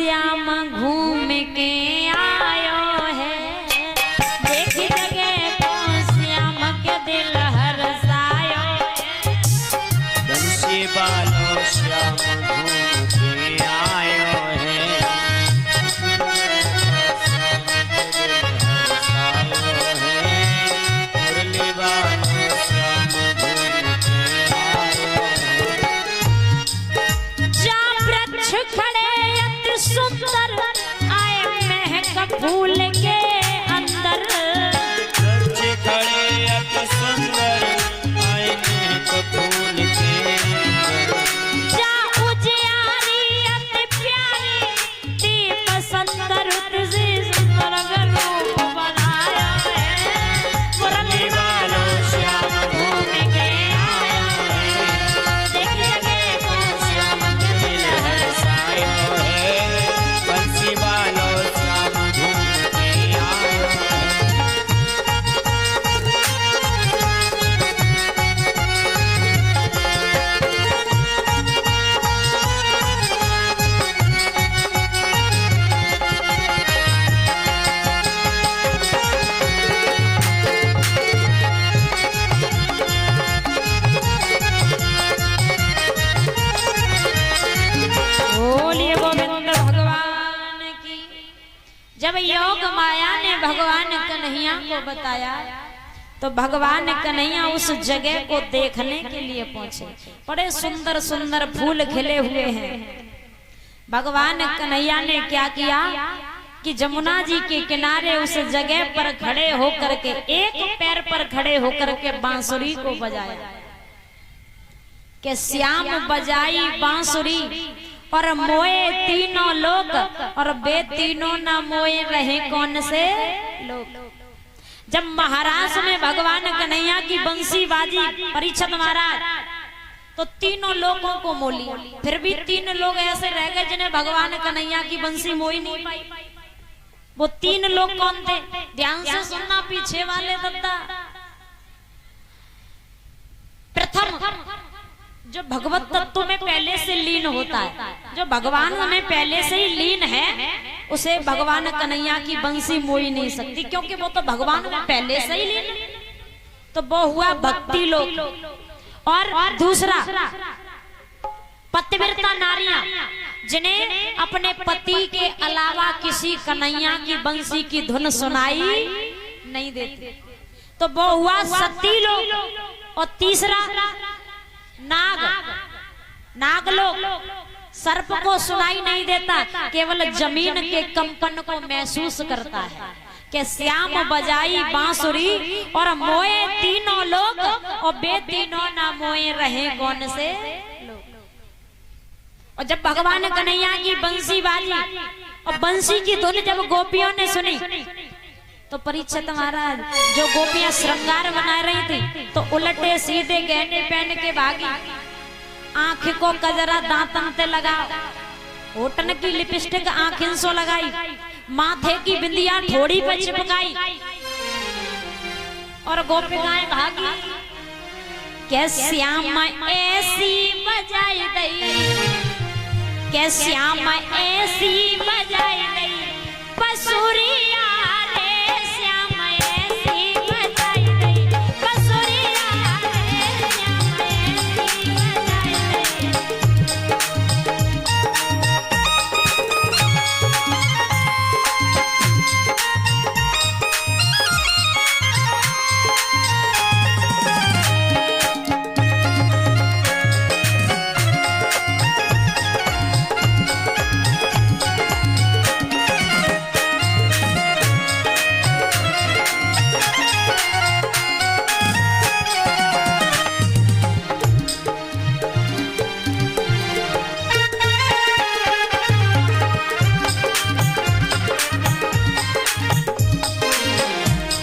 श्याम घूम के आयो है, देख जगह को श्याम के दिल हरसायो है। बंसी वालो श्याम घूम के आयो है, मुरली वालो श्याम घूम के आयो है। जा वृक्ष खड़े अति सुंदर आए महक फूल के अंदर, वृक्ष खड़े अति सुंदर आए महक फूल के अंदर। जा उजियारी अति प्यारी दीप सुंदर तुझे सुंदर रूप बनाया है। मुरली वालो श्याम घूम के आया है, देख जगह को श्याम के दिल हरसायो है, बंसी वालो श्याम घूम के आयो है। बोलिए गोविंद भगवान की। जब योग माया ने भगवान कन्हैया को बताया तो भगवान कन्हैया उस जगह को देखने के लिए पहुंचे। बड़े सुंदर सुंदर फूल खिले हुए हैं। भगवान कन्हैया ने क्या किया कि जमुना जी के किनारे उस जगह पर खड़े होकर के एक पैर पर खड़े होकर के बांसुरी को बजाया कि श्याम बजाई बांसुरी और मोए तीनों लोग और बे तीनों ना मोए रहे कौन से लोग। जब महाराष्ट्र में भगवान कन्हैया की बंसी बाजी परीक्षित महाराज तो तीनों लोगों को मोली, फिर भी 3 लोग ऐसे रह गए जिन्हें भगवान कन्हैया की बंसी मोई नहीं पाई। वो 3 लोग कौन थे? ध्यान से सुनना पीछे वाले दद्दा। प्रथम जो भगवत तत्व में पहले से लीन होता है, जो भगवान में पहले से ही लीन है, उसे भगवान कन्हैया की बंसी मोई नहीं सकती, क्योंकि वो तो भगवान में पहले से ही लीन है। तो वो हुआ भक्ति लोग। और दूसरा पतिव्रता नारियां जिन्हें अपने पति के अलावा किसी कन्हैया की बंसी की धुन सुनाई नहीं देती, तो वो हुआ सती लोग। और तीसरा नाग लोग सर्प को सुनाई नहीं देता, केवल जमीन के कंपन को महसूस करता है कि श्याम बजाई बांसुरी और मोए तीनों लोग और बे तीनों ना मोए रहे कौन से लोग। और जब भगवान कन्हैया की बंसी बाजी और बंसी की धुन जब गोपियों ने सुनी तो परीक्षित महाराज जो गोपियां श्रृंगार बना रही थी तो उलटे सीधे गहने पहन के भागी, आंख को कजरा दांतन से लगाओ, होठन की लिपस्टिक आंखिन सो लगाई, माथे की बिंदिया थोड़ी पे चिपकाई और गोपिकाएं भागी। क्या श्याम ऐसी बजाई दई, क्या श्याम ऐसी बजाई दई बंसुरिया रे, श्याम ऐसी बजाई दई बंसुरिया रे, श्याम ऐसी बजाई दई।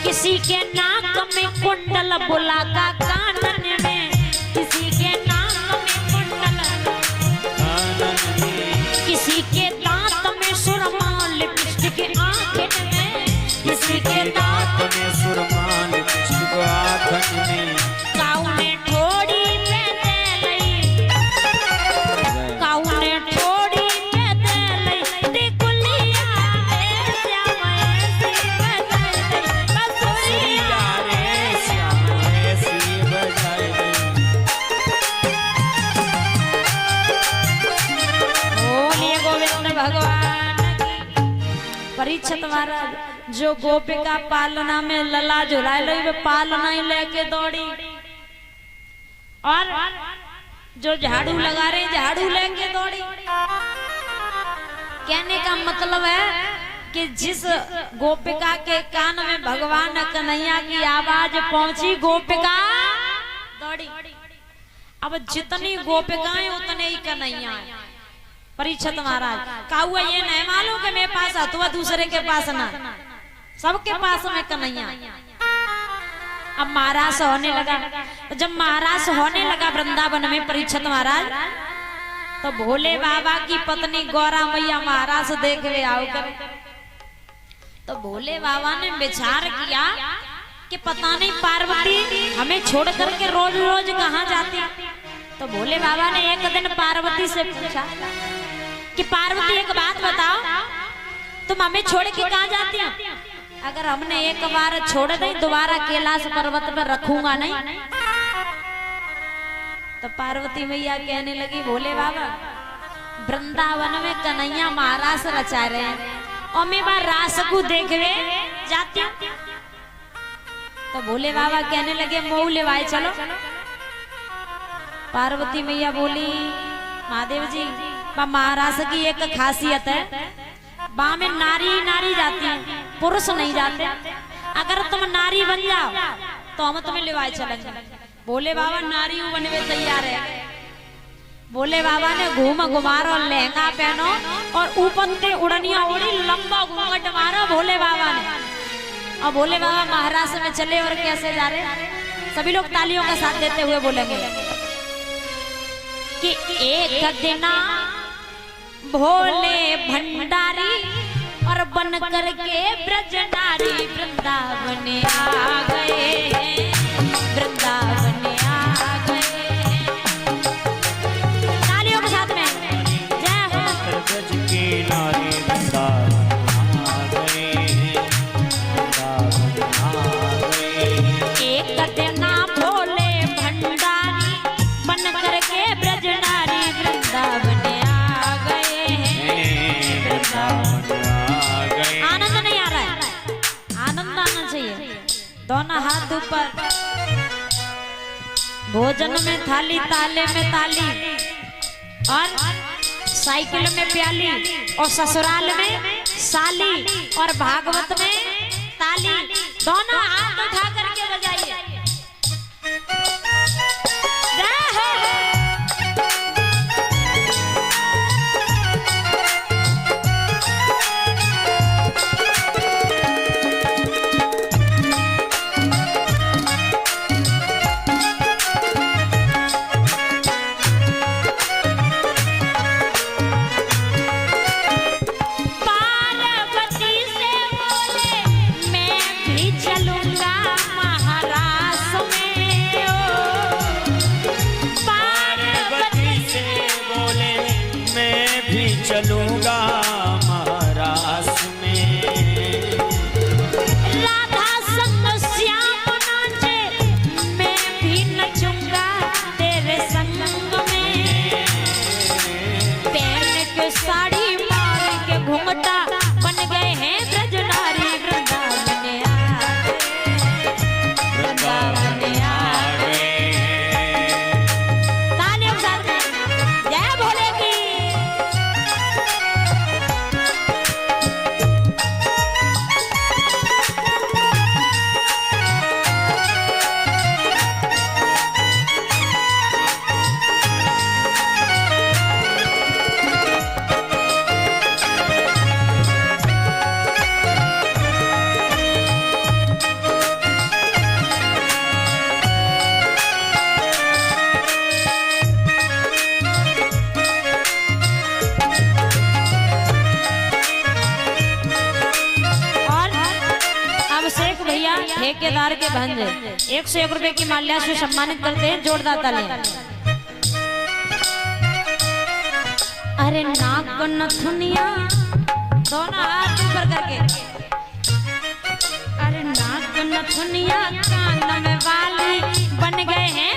किसी के नाक में कुंडल बुलाका कानन में, किसी के नाक में कुंडल कानन में, किसी के दांत में सुरमा लिपस्टिक आंखन में, किसी के दांत में सुरमा लिपस्टिक आंखन में, काउने ठोड़ी पे दे लई, काउने ठोड़ी पे दे लई, भगवान की। परीक्षित महाराज जो गोपिका पालना में लला झुलाए लो वे पालना ही लेके दौड़ी, और जो झाड़ू लगा रहे झाड़ू लेके दौड़ी। कहने का मतलब है कि जिस गोपिका के कान में भगवान कन्हैया की आवाज पहुंची गोपिका दौड़ी। अब जितनी गोपिकाएं उतने ही कन्हैया। परीक्षित महाराज का हुआ ये नहीं मालूम कि मेरे पास अथवा दूसरे के पास ना, सबके पास में कन्हैया। अब महाराज होने लगा, जब महाराज होने लगा वृंदावन में परीक्षित महाराज, तो भोले बाबा की पत्नी गौरा मैया महाराज देख वे आओ कर। तो भोले बाबा ने विचार किया कि पता नहीं पार्वती हमें छोड़ करके रोज रोज कहाँ जाती। तो भोले बाबा ने एक दिन पार्वती से पूछा कि पार्वती एक बात बताओ, तुम हमें छोड़ के कहाँ जाती हो? अगर हमने एक बार छोड़ दी दोबारा कैलाश पर्वत पर रखूंगा नहीं। तो पार्वती मैया कहने लगी भोले बाबा वृंदावन में कन्हैया महाराज रचा रहे हैं और मैं बार रास को देखने जाती हूँ। तो भोले बाबा कहने लगे मोह लेवाए चलो। पार्वती मैया बोली महादेव जी महाराज की एक खासियत है, वहां में नारी नारी जाती है, पुरुष नहीं जाते। अगर तुम नारी बन जाओ तो हम तुम्हें लेवाए चलेंगे। भोले बाबा नारी बनवे तैयार है। भोले बाबा ने घूम घुमारो लहंगा पहनो और ऊपर से उड़निया उड़ी लंबा घूंघट मारो भोले बाबा ने। और भोले बाबा महाराष्ट्र में चले और कैसे जा रहे, सभी लोग तालियों का साथ देते हुए बोलेंगे कि एक दिना भोले भंडारी और बन करके ब्रज नारी वृंदावन आ गए, वृंदावन आ गए। तालियों के साथ में जय हो। ब्रज के नारी वृंदावन आ गए, वृंदावन आ गए। एक दिना भोले भंडारी बन करके ब्रज नारी वृंदावन आ गए, वृंदावन आ गए। आनंद नहीं आ रहा है, आनंद आना चाहिए। दोनों हाथ ऊपर, भोजन में थाली, ताले में ताली, और साइकिल में प्याली, और ससुराल में साली, और भागवत में ताली। दोनों हाथ उठा करके बजाइए। चलूंगा महाराष्ट्र में, राधा संग श्याम नाचे मैं भी नचूंगा तेरे संग में। पहन के साड़ी मार के घूंघटा बन गए हैं ब्रज नारी वृंदावन आ गए, वृंदावन आ गए। तालियों के साथ में जय भोले की। ठेकेदार के भांजे 101 रुपए की माल्या से सम्मानित करते हैं, जोरदार तालियां। अरे नाक नथुनिया दोनों हाथ ऊपर करके, अरे नाक नथुनिया कान में वाली बन गए हैं